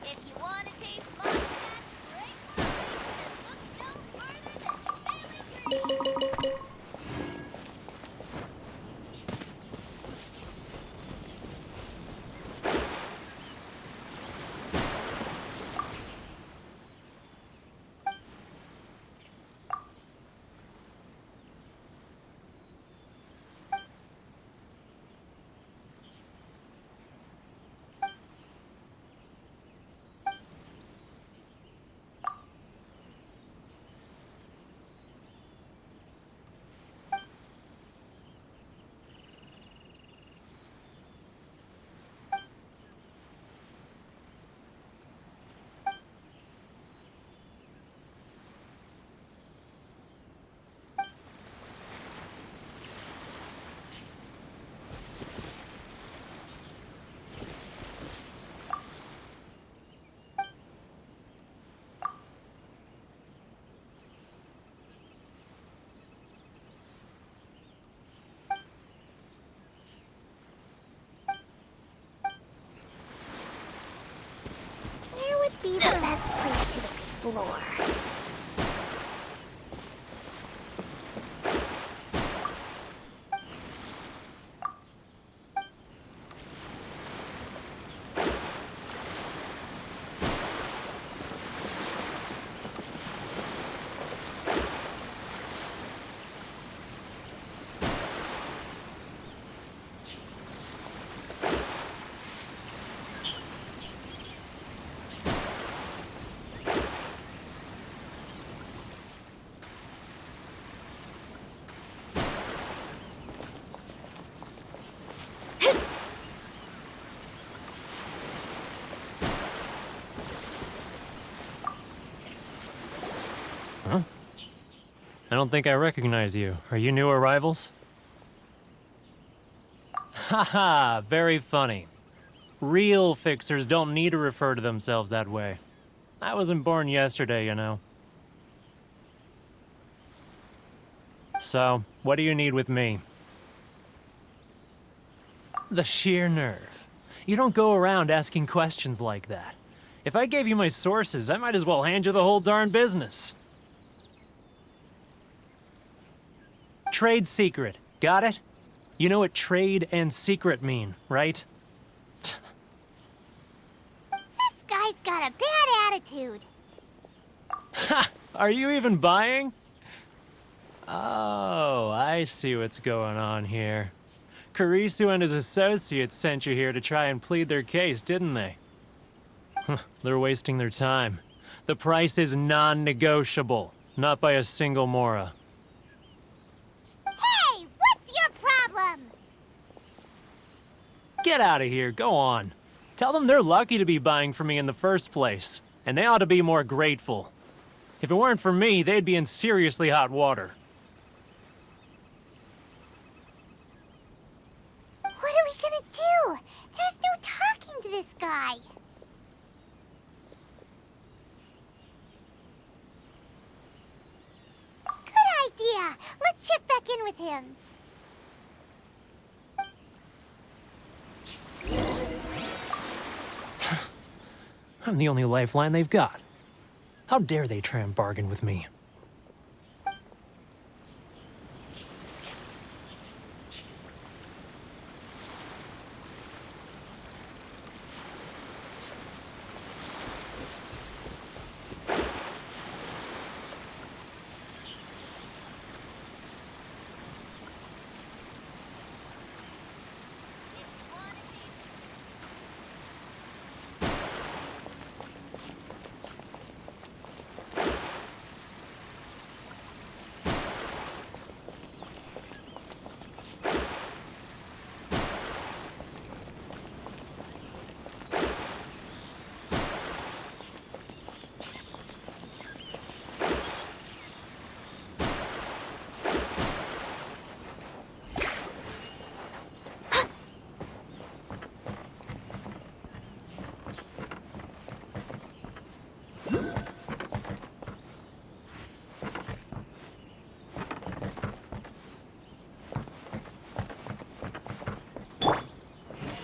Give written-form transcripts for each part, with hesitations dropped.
If you want to taste my cat, break my legs and look no further than the family tree. Where would be the best place to explore? I don't think I recognize you. Are you new arrivals? Haha, very funny. Real fixers don't need to refer to themselves that way. I wasn't born yesterday, you know. So, what do you need with me? The sheer nerve. You don't go around asking questions like that. If I gave you my sources, I might as well hand you the whole darn business. Trade secret. Got it? You know what trade and secret mean, right? This guy's got a bad attitude. Ha! Are you even buying? Oh, I see what's going on here. Kurisu and his associates sent you here to try and plead their case, didn't they? They're wasting their time. The price is non-negotiable, not by a single Mora. Hey, what's your problem? Get out of here, go on. Tell them they're lucky to be buying from me in the first place, and they ought to be more grateful. If it weren't for me, they'd be in seriously hot water. What are we gonna do? There's no talking to this guy. Good idea. Let's check back in with him. I'm the only lifeline they've got. How dare they try and bargain with me?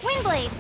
Windblade.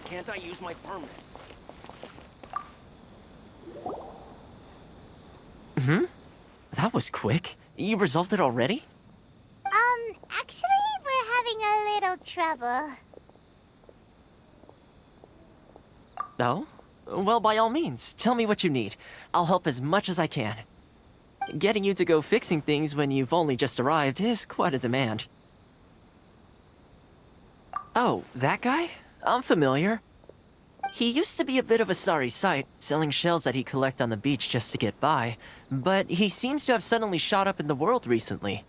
Can't I use my permit? That was quick. You resolved it already? Actually, we're having a little trouble. No? Well, by all means, tell me what you need. I'll help as much as I can. Getting you to go fixing things when you've only just arrived is quite a demand. Oh, that guy? I'm familiar. He used to be a bit of a sorry sight, selling shells that he'd collect on the beach just to get by, but he seems to have suddenly shot up in the world recently.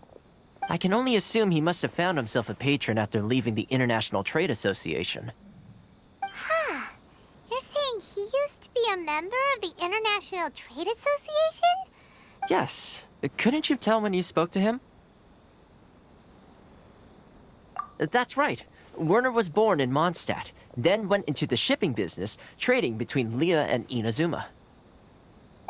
I can only assume he must have found himself a patron after leaving the International Trade Association. You're saying he used to be a member of the International Trade Association? Yes. Couldn't you tell when you spoke to him? That's right. Werner was born in Mondstadt, then went into the shipping business, trading between Leah and Inazuma.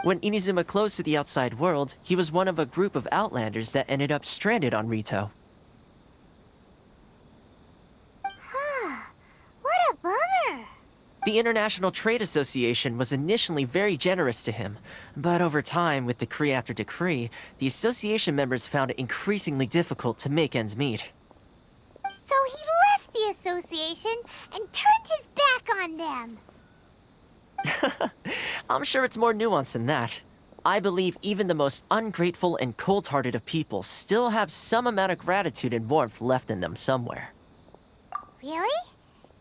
When Inazuma closed to the outside world, he was one of a group of outlanders that ended up stranded on Rito. What a bummer! The International Trade Association was initially very generous to him, but over time, with decree after decree, the association members found it increasingly difficult to make ends meet. So he left the association and turned his back on them. I'm sure it's more nuanced than that. I believe even the most ungrateful and cold-hearted of people still have some amount of gratitude and warmth left in them somewhere. Really?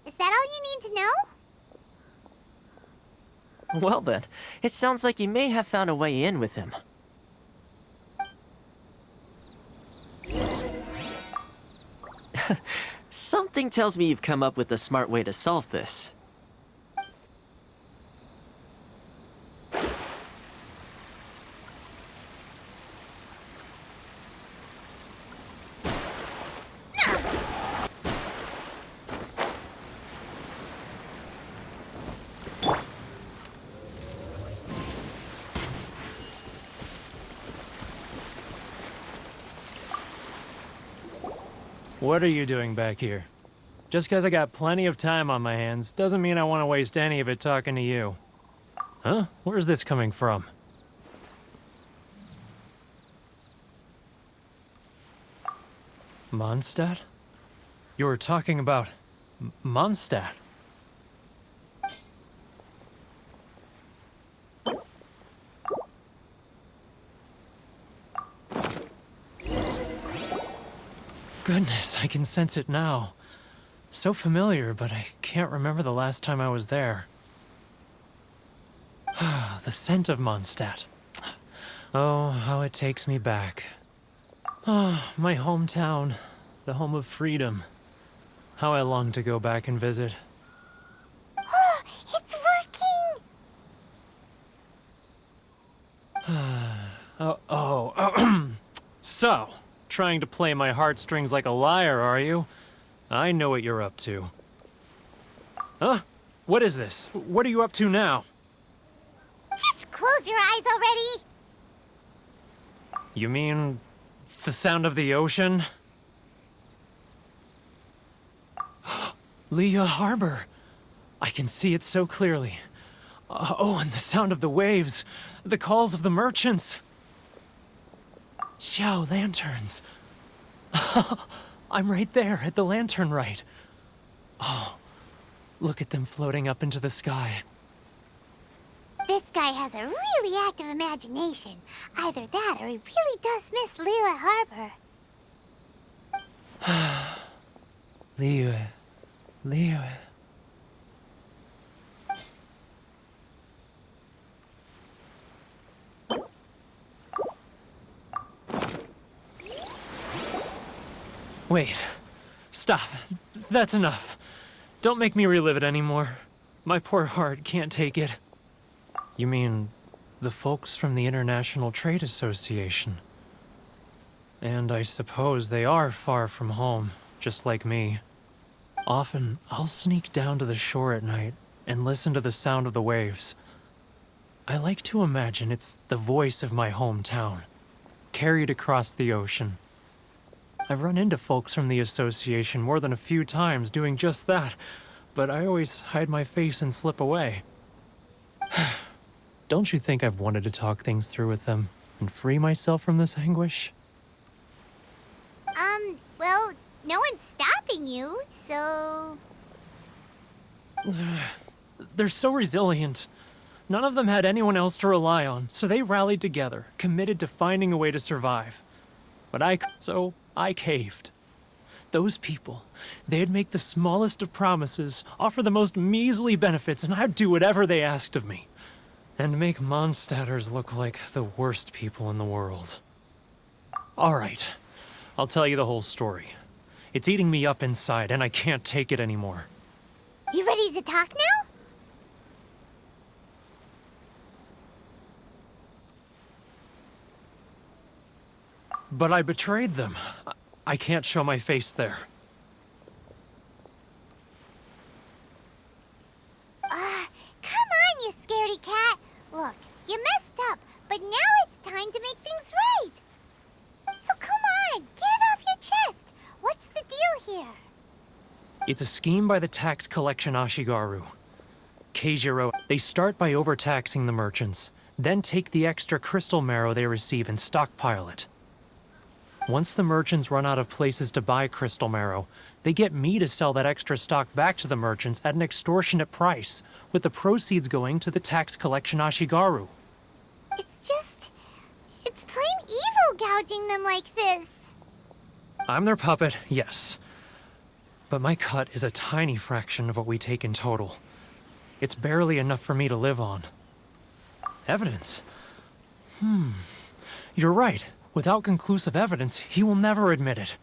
Is that all you need to know? Well then, it sounds like you may have found a way in with him. Something tells me you've come up with a smart way to solve this. What are you doing back here? Just because I got plenty of time on my hands doesn't mean I want to waste any of it talking to you. Huh? Where's this coming from? Mondstadt? You were talking about Mondstadt. Goodness, I can sense it now. So familiar, but I can't remember the last time I was there. The scent of Mondstadt. Oh, how it takes me back. Oh, my hometown, the home of freedom. How I long to go back and visit. Oh, it's working! So, trying to play my heartstrings like a liar, are you? I know what you're up to. Huh? What is this? What are you up to now? Just close your eyes already! You mean the sound of the ocean? Leah Harbor. I can see it so clearly. Oh, and the sound of the waves. The calls of the merchants. Xiao lanterns. I'm right there at the lantern right. Oh, look at them floating up into the sky. This guy has a really active imagination. Either that or he really does miss Leela Harbor. Leah. Wait. Stop. That's enough. Don't make me relive it anymore. My poor heart can't take it. You mean the folks from the International Trade Association? And I suppose they are far from home, just like me. Often, I'll sneak down to the shore at night and listen to the sound of the waves. I like to imagine it's the voice of my hometown, carried across the ocean. I've run into folks from the association more than a few times doing just that, but I always hide my face and slip away. Don't you think I've wanted to talk things through with them, and free myself from this anguish? Well, no one's stopping you, so... They're so resilient. None of them had anyone else to rely on, so they rallied together, committed to finding a way to survive. But I caved. Those people, they'd make the smallest of promises, offer the most measly benefits, and I'd do whatever they asked of me. And make Mondstadters look like the worst people in the world. All right, I'll tell you the whole story. It's eating me up inside, and I can't take it anymore. You ready to talk now? But I betrayed them. I can't show my face there. Come on, you scaredy cat. Look, you messed up, but now it's time to make things right. So come on, get it off your chest. What's the deal here? It's a scheme by the tax collection Ashigaru. Keijiro, they start by overtaxing the merchants, then take the extra crystal marrow they receive and stockpile it. Once the merchants run out of places to buy crystal marrow, they get me to sell that extra stock back to the merchants at an extortionate price, with the proceeds going to the tax collection Ashigaru. It's plain evil gouging them like this. I'm their puppet, yes. But my cut is a tiny fraction of what we take in total. It's barely enough for me to live on. Evidence? You're right. Without conclusive evidence, he will never admit it.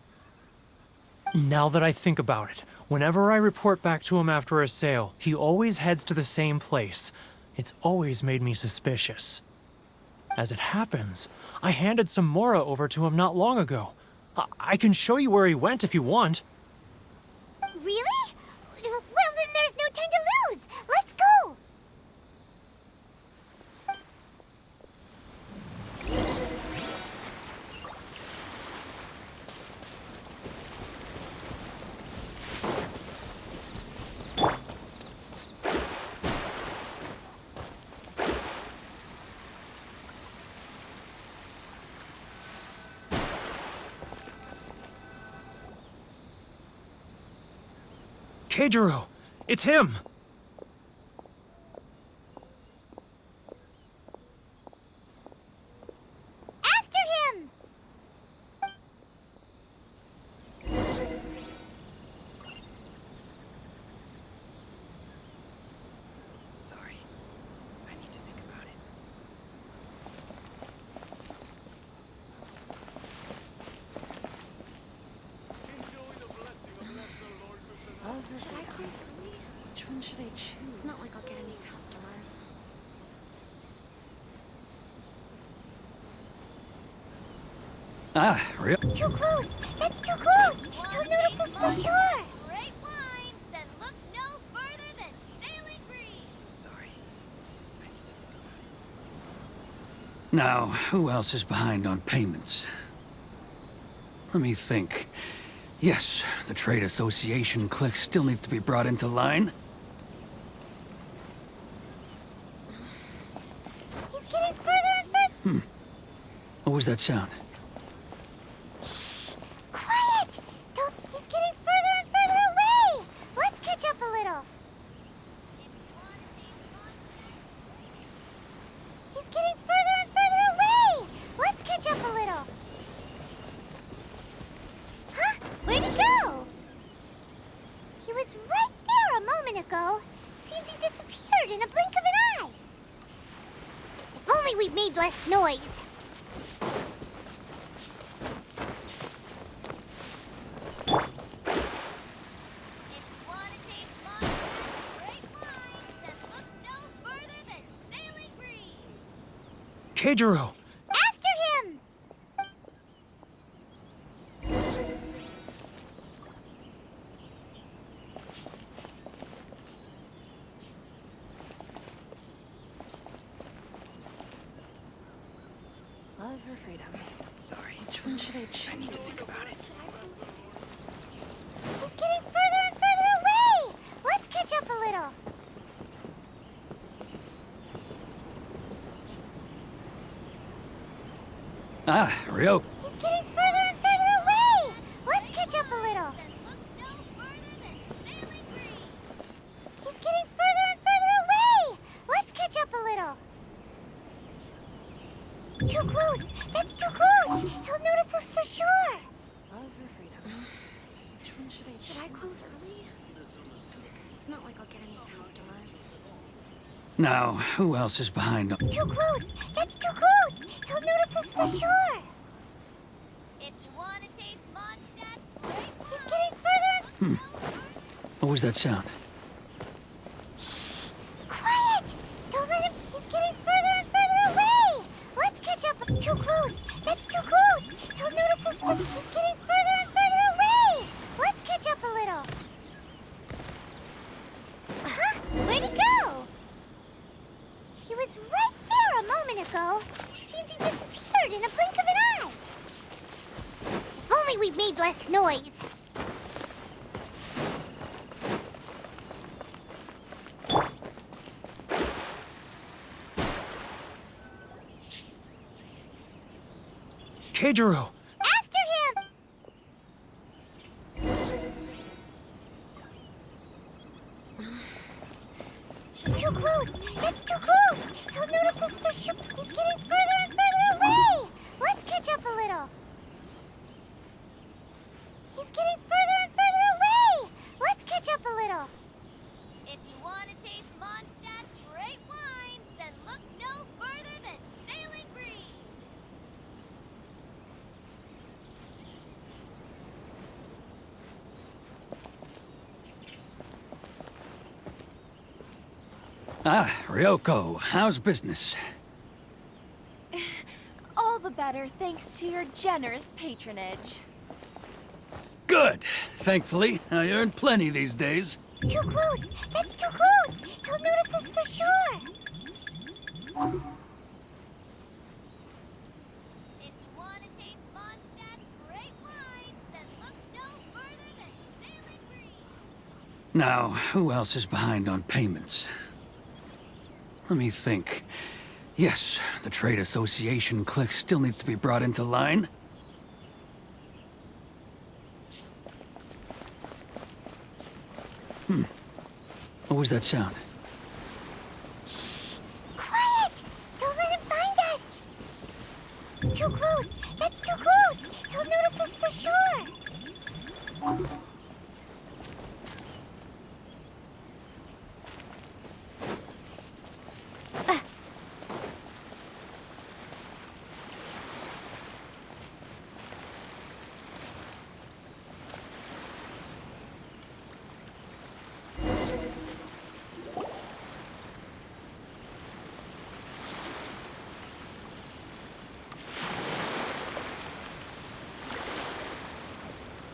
Now that I think about it, whenever I report back to him after a sale, he always heads to the same place. It's always made me suspicious. As it happens, I handed some Mora over to him not long ago. I can show you where he went if you want. Really? Well, then there's no time to lose. Let's go. Keijiro! It's him! After him! Sorry. I need to think about it. Should I close early? Which one should I choose? It's not like I'll get any customers. Real? Too close! That's too close! He'll notice us for sure! Great wines that look no further than sailing breeze. Sorry. Now, who else is behind on payments? Let me think. Yes, the Trade Association clique still needs to be brought into line. He's getting further and further. What was that sound? Shh! Quiet! Don't... He's getting further and further away! Let's catch up a little. He's getting further and further away! Let's catch up a little. Huh? Where'd he go? He was right there a moment ago. Seems he disappeared in a blink of an eye. If only we'd made less noise. If you want to taste monsters, great wines that look no further than sailing breeze. Keijiro! After him! Love or freedom? Sorry. Which one should I choose? I need to think about it. He's getting further and further away! Let's catch up a little. Ah, Ryo. He's getting further and further away! Let's catch up a little. Then look no further than sailing green. He's getting further and further away! Let's catch up a little. Too close! That's too close! He'll notice us for sure! Love or freedom? Which one should I choose? Should I close early? It's not like I'll get any customers. Now, who else is behind on... Too close! That's too close! He'll notice us for sure! If you want to taste Mondstadt, great He's getting further and... What was that sound? Shh! Quiet! Don't let him... He's getting further and further away! Let's catch up... Too close! That's too close! He'll notice us for... He's getting further and further away! Let's catch up a little. Huh? Where'd he go? He was right there a moment ago. Seems he disappeared in a blink of an eye. If only we'd made less noise. Keijiro! After him! Too close! That's too close! He'll notice us for sure. He's getting further and further away! Let's catch up a little. He's getting further and further away! Let's catch up a little. If you want to taste Mondstadt's great wines, then look no further than sailing green. Ah, Ryoko, how's business? All the better thanks to your generous patronage. Good. Thankfully, I earn plenty these days. Too close! That's too close! He'll notice us for sure! If you want to taste Mondstadt's great wines, then look no further than sailing green. Now, who else is behind on payments? Let me think. Yes, the trade association clique still needs to be brought into line. What was that sound? Shh! Quiet! Don't let him find us! Too close! That's too close! He'll notice us for sure!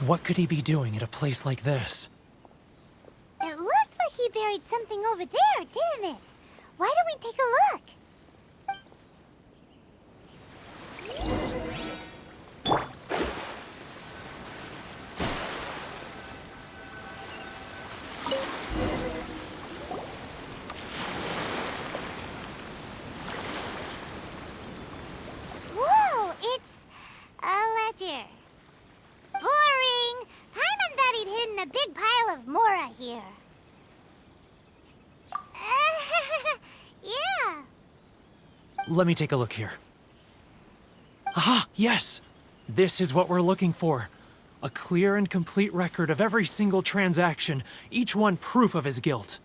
What could he be doing at a place like this? It looked like he buried something over there, didn't it? Why don't we take a look? Whoa, it's a ledger. Boring! Paimon thought he'd hidden a big pile of Mora here. Yeah. Let me take a look here. Aha! Yes! This is what we're looking for. A clear and complete record of every single transaction, each one proof of his guilt.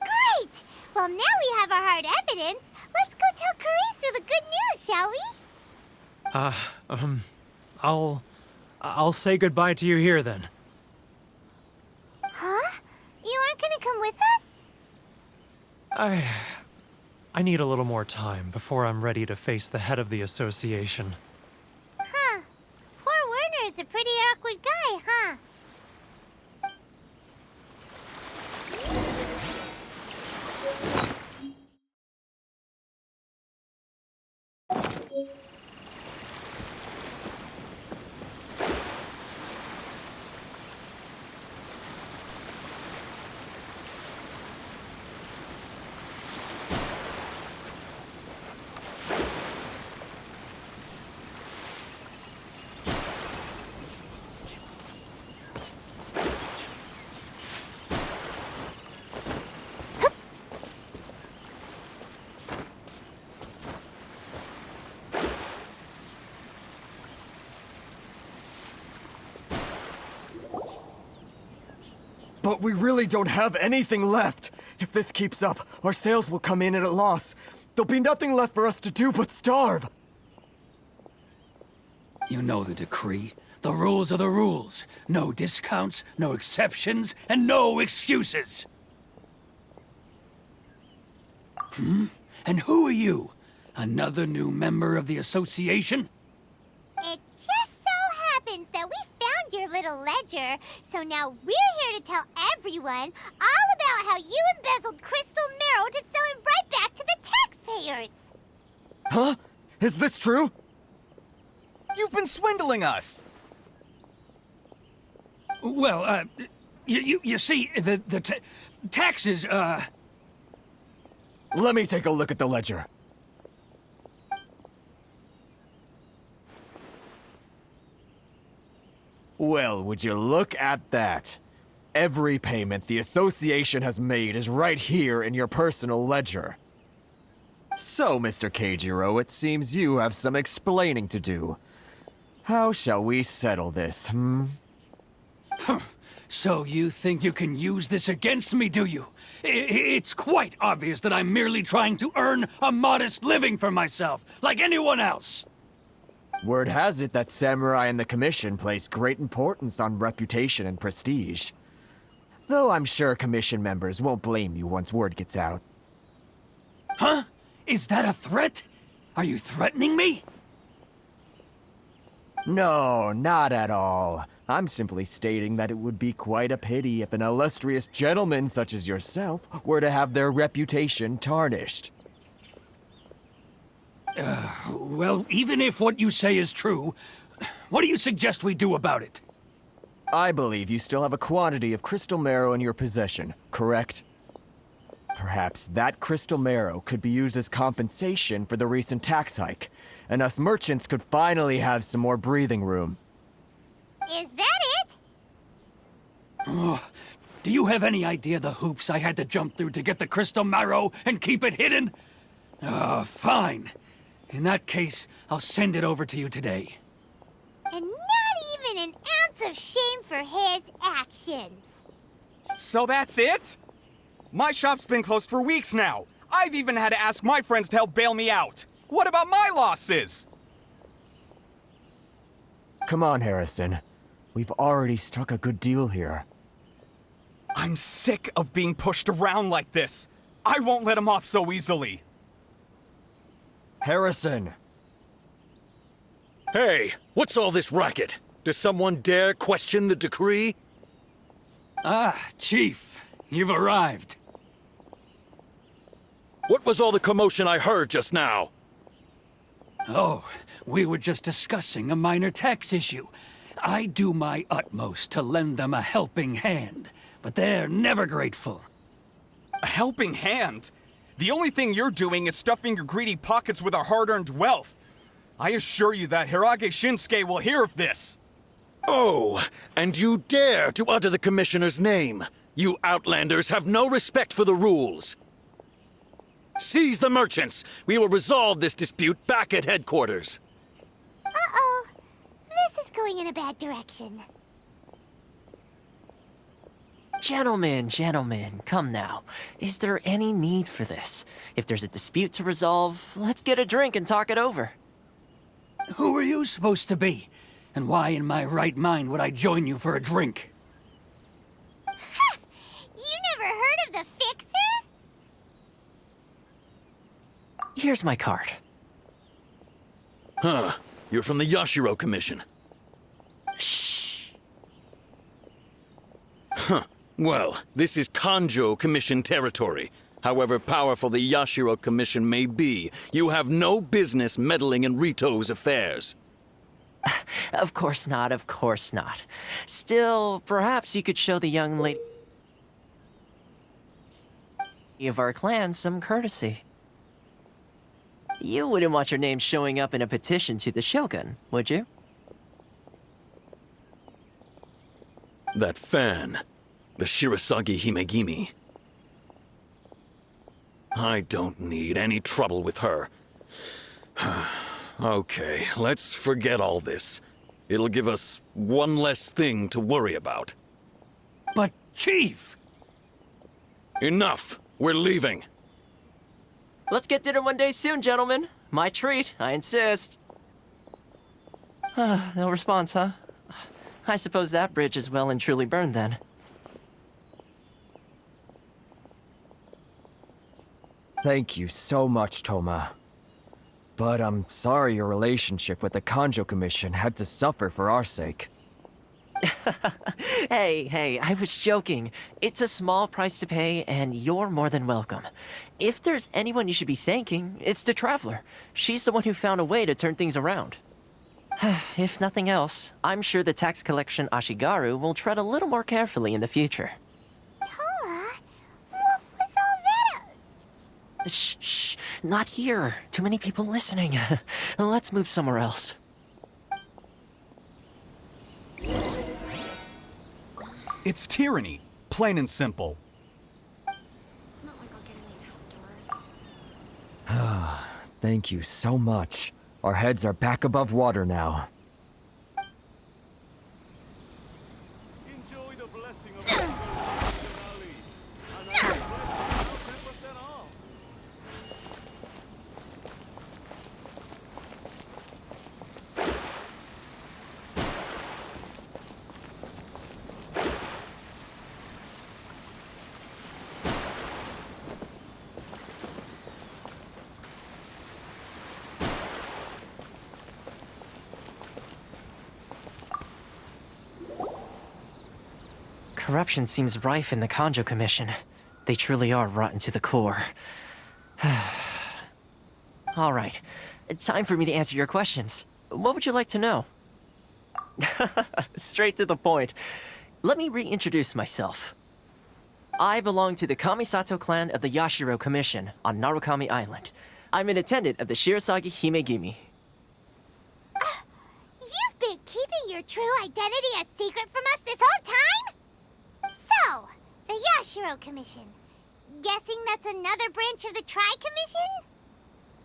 Great! Well, now we have our hard evidence. Let's go tell Karisu the good news, shall we? I'll say goodbye to you here then. Huh? You aren't gonna come with us? I need a little more time before I'm ready to face the head of the association. Huh. Poor Werner's a pretty awkward guy, huh? But we really don't have anything left. If this keeps up, our sales will come in at a loss. There'll be nothing left for us to do but starve. You know the decree. The rules are the rules. No discounts, no exceptions, and no excuses. And who are you? Another new member of the association? It just so happens that we found your little ledger, so now we're here to tell everyone all about how you embezzled crystal marrow to sell it right back to the taxpayers. Huh? Is this true? You've been swindling us! Well, you see, the taxes, Let me take a look at the ledger. Well, would you look at that? Every payment the association has made is right here in your personal ledger. So, Mr. Keijiro, it seems you have some explaining to do. How shall we settle this, So you think you can use this against me, do you? It's quite obvious that I'm merely trying to earn a modest living for myself, like anyone else. Word has it that Samurai and the Commission place great importance on reputation and prestige. Though I'm sure Commission members won't blame you once word gets out. Huh? Is that a threat? Are you threatening me? No, not at all. I'm simply stating that it would be quite a pity if an illustrious gentleman such as yourself were to have their reputation tarnished. Well, even if what you say is true, what do you suggest we do about it? I believe you still have a quantity of crystal marrow in your possession, correct? Perhaps that crystal marrow could be used as compensation for the recent tax hike, and us merchants could finally have some more breathing room. Is that it? Do you have any idea the hoops I had to jump through to get the crystal marrow and keep it hidden? Fine. In that case, I'll send it over to you today. And not even an ounce of shame for his actions. So that's it? My shop's been closed for weeks now. I've even had to ask my friends to help bail me out. What about my losses? Come on, Harrison. We've already struck a good deal here. I'm sick of being pushed around like this. I won't let him off so easily. Harrison! Hey, what's all this racket? Does someone dare question the decree? Ah, Chief, you've arrived. What was all the commotion I heard just now? Oh, we were just discussing a minor tax issue. I do my utmost to lend them a helping hand, but they're never grateful. A helping hand? The only thing you're doing is stuffing your greedy pockets with our hard-earned wealth. I assure you that Hirage Shinsuke will hear of this. Oh, and you dare to utter the Commissioner's name. You outlanders have no respect for the rules. Seize the merchants. We will resolve this dispute back at headquarters. Uh-oh. This is going in a bad direction. Gentlemen, come now. Is there any need for this? If there's a dispute to resolve, let's get a drink and talk it over. Who are you supposed to be? And why in my right mind would I join you for a drink? Ha! You never heard of the Fixer? Here's my card. Huh. You're from the Yashiro Commission. Shh. Huh. Well, this is Kanjo Commission territory. However powerful the Yashiro Commission may be, you have no business meddling in Rito's affairs. Of course not, of course not. Still, perhaps you could show the young lady of our clan some courtesy. You wouldn't want your name showing up in a petition to the Shogun, would you? That fan. The Shirasagi Himegimi. I don't need any trouble with her. Okay, let's forget all this. It'll give us one less thing to worry about. But, Chief! Enough! We're leaving. Let's get dinner one day soon, gentlemen. My treat, I insist. No response, huh? I suppose that bridge is well and truly burned then. Thank you so much, Toma. But I'm sorry your relationship with the Kanjo Commission had to suffer for our sake. Hey, I was joking. It's a small price to pay, and you're more than welcome. If there's anyone you should be thanking, it's the Traveler. She's the one who found a way to turn things around. If nothing else, I'm sure the tax collection Ashigaru will tread a little more carefully in the future. Toma, what was all that? Shh, not here. Too many people listening. Let's move somewhere else. It's tyranny, plain and simple. It's not like I'll get any customers. Thank you so much. Our heads are back above water now. Enjoy the blessing of the Ali, and I will bless you 10% off. Corruption seems rife in the Kanjo Commission. They truly are rotten to the core. All right, time for me to answer your questions. What would you like to know? Straight to the point. Let me reintroduce myself. I belong to the Kamisato clan of the Yashiro Commission on Narukami Island. I'm an attendant of the Shirasagi Himegimi. You've been keeping your true identity a secret from us this whole time? So, the Yashiro Commission. Guessing that's another branch of the Tri-Commission?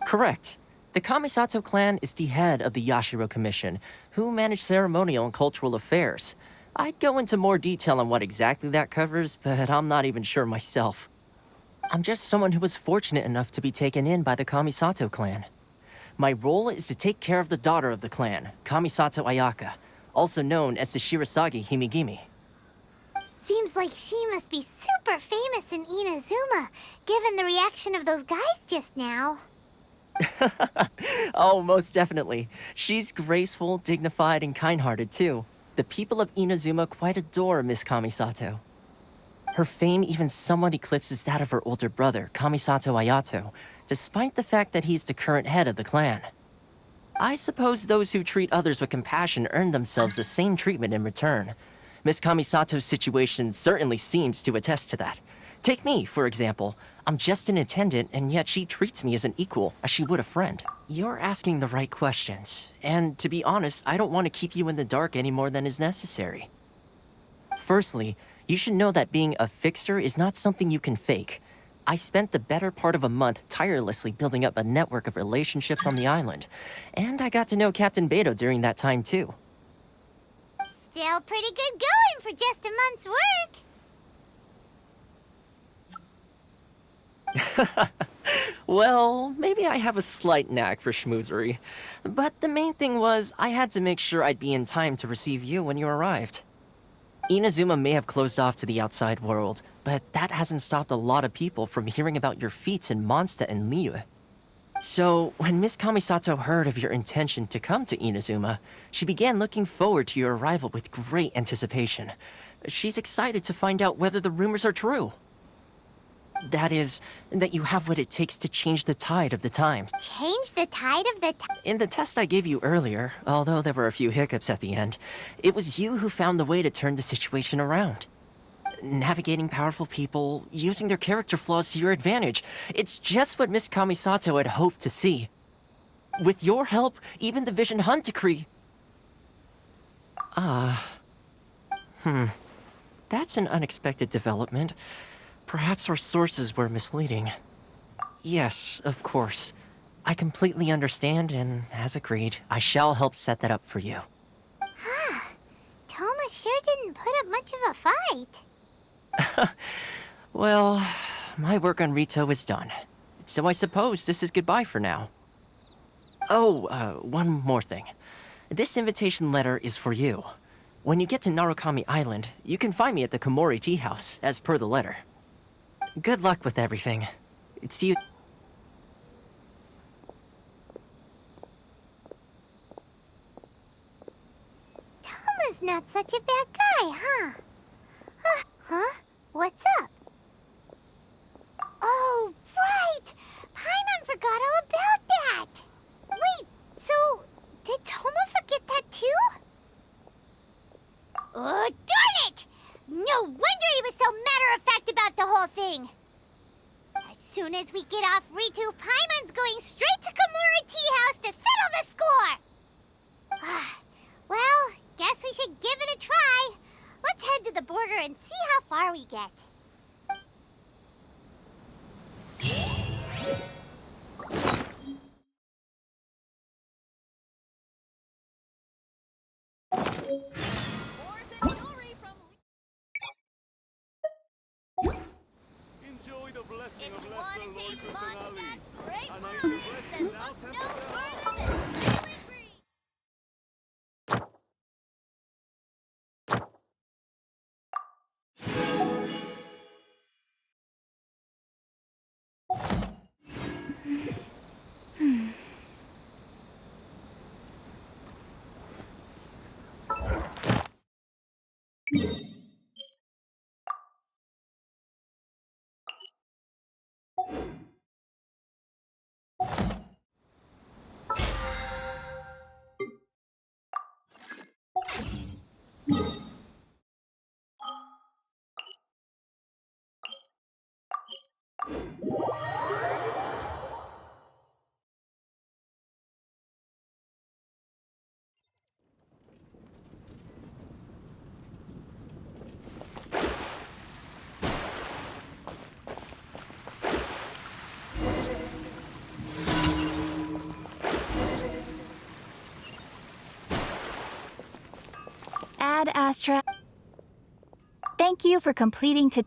Correct. The Kamisato clan is the head of the Yashiro Commission, who manage ceremonial and cultural affairs. I'd go into more detail on what exactly that covers, but I'm not even sure myself. I'm just someone who was fortunate enough to be taken in by the Kamisato clan. My role is to take care of the daughter of the clan, Kamisato Ayaka, also known as the Shirasagi Himegimi. Seems like she must be super famous in Inazuma, given the reaction of those guys just now. Oh, most definitely. She's graceful, dignified, and kind-hearted, too. The people of Inazuma quite adore Miss Kamisato. Her fame even somewhat eclipses that of her older brother, Kamisato Ayato, despite the fact that he's the current head of the clan. I suppose those who treat others with compassion earn themselves the same treatment in return. Miss Kamisato's situation certainly seems to attest to that. Take me, for example. I'm just an attendant, and yet she treats me as an equal, as she would a friend. You're asking the right questions, and to be honest, I don't want to keep you in the dark any more than is necessary. Firstly, you should know that being a fixer is not something you can fake. I spent the better part of a month tirelessly building up a network of relationships on the island, and I got to know Captain Beto during that time too. Still pretty good going for just a month's work. Well, maybe I have a slight knack for schmoozery. But the main thing was, I had to make sure I'd be in time to receive you when you arrived. Inazuma may have closed off to the outside world, but that hasn't stopped a lot of people from hearing about your feats in Mondstadt and Liyue. So, when Miss Kamisato heard of your intention to come to Inazuma, she began looking forward to your arrival with great anticipation. She's excited to find out whether the rumors are true. That is, that you have what it takes to change the tide of the times. Change the tide of the In the test I gave you earlier, although there were a few hiccups at the end, it was you who found the way to turn the situation around. Navigating powerful people, using their character flaws to your advantage. It's just what Miss Kamisato had hoped to see. With your help, even the Vision Hunt decree... That's an unexpected development. Perhaps our sources were misleading. Yes, of course. I completely understand, and as agreed, I shall help set that up for you. Toma sure didn't put up much of a fight. Well, my work on Rito is done. So I suppose this is goodbye for now. Oh, one more thing. This invitation letter is for you. When you get to Narukami Island, you can find me at the Komori Tea House, as per the letter. Good luck with everything. See you. Toma's not such a bad guy, huh? Huh? What's up? Oh, right! Paimon forgot all about that! Wait, so did Toma forget that too? Oh, darn it! No wonder he was so matter-of-fact about the whole thing! As soon as we get off Ritu, Paimon's going straight to Komori Tea House to settle the score! Well, guess we should give it a try. Let's head to the border and see how far we get. Enjoy the blessing If of you Lesser want to Lord taste Kusanali. Mondstadt's great A wine, nice blessing then now look 10% no off. further than Family Green. Ad Astra. Thank you for completing to.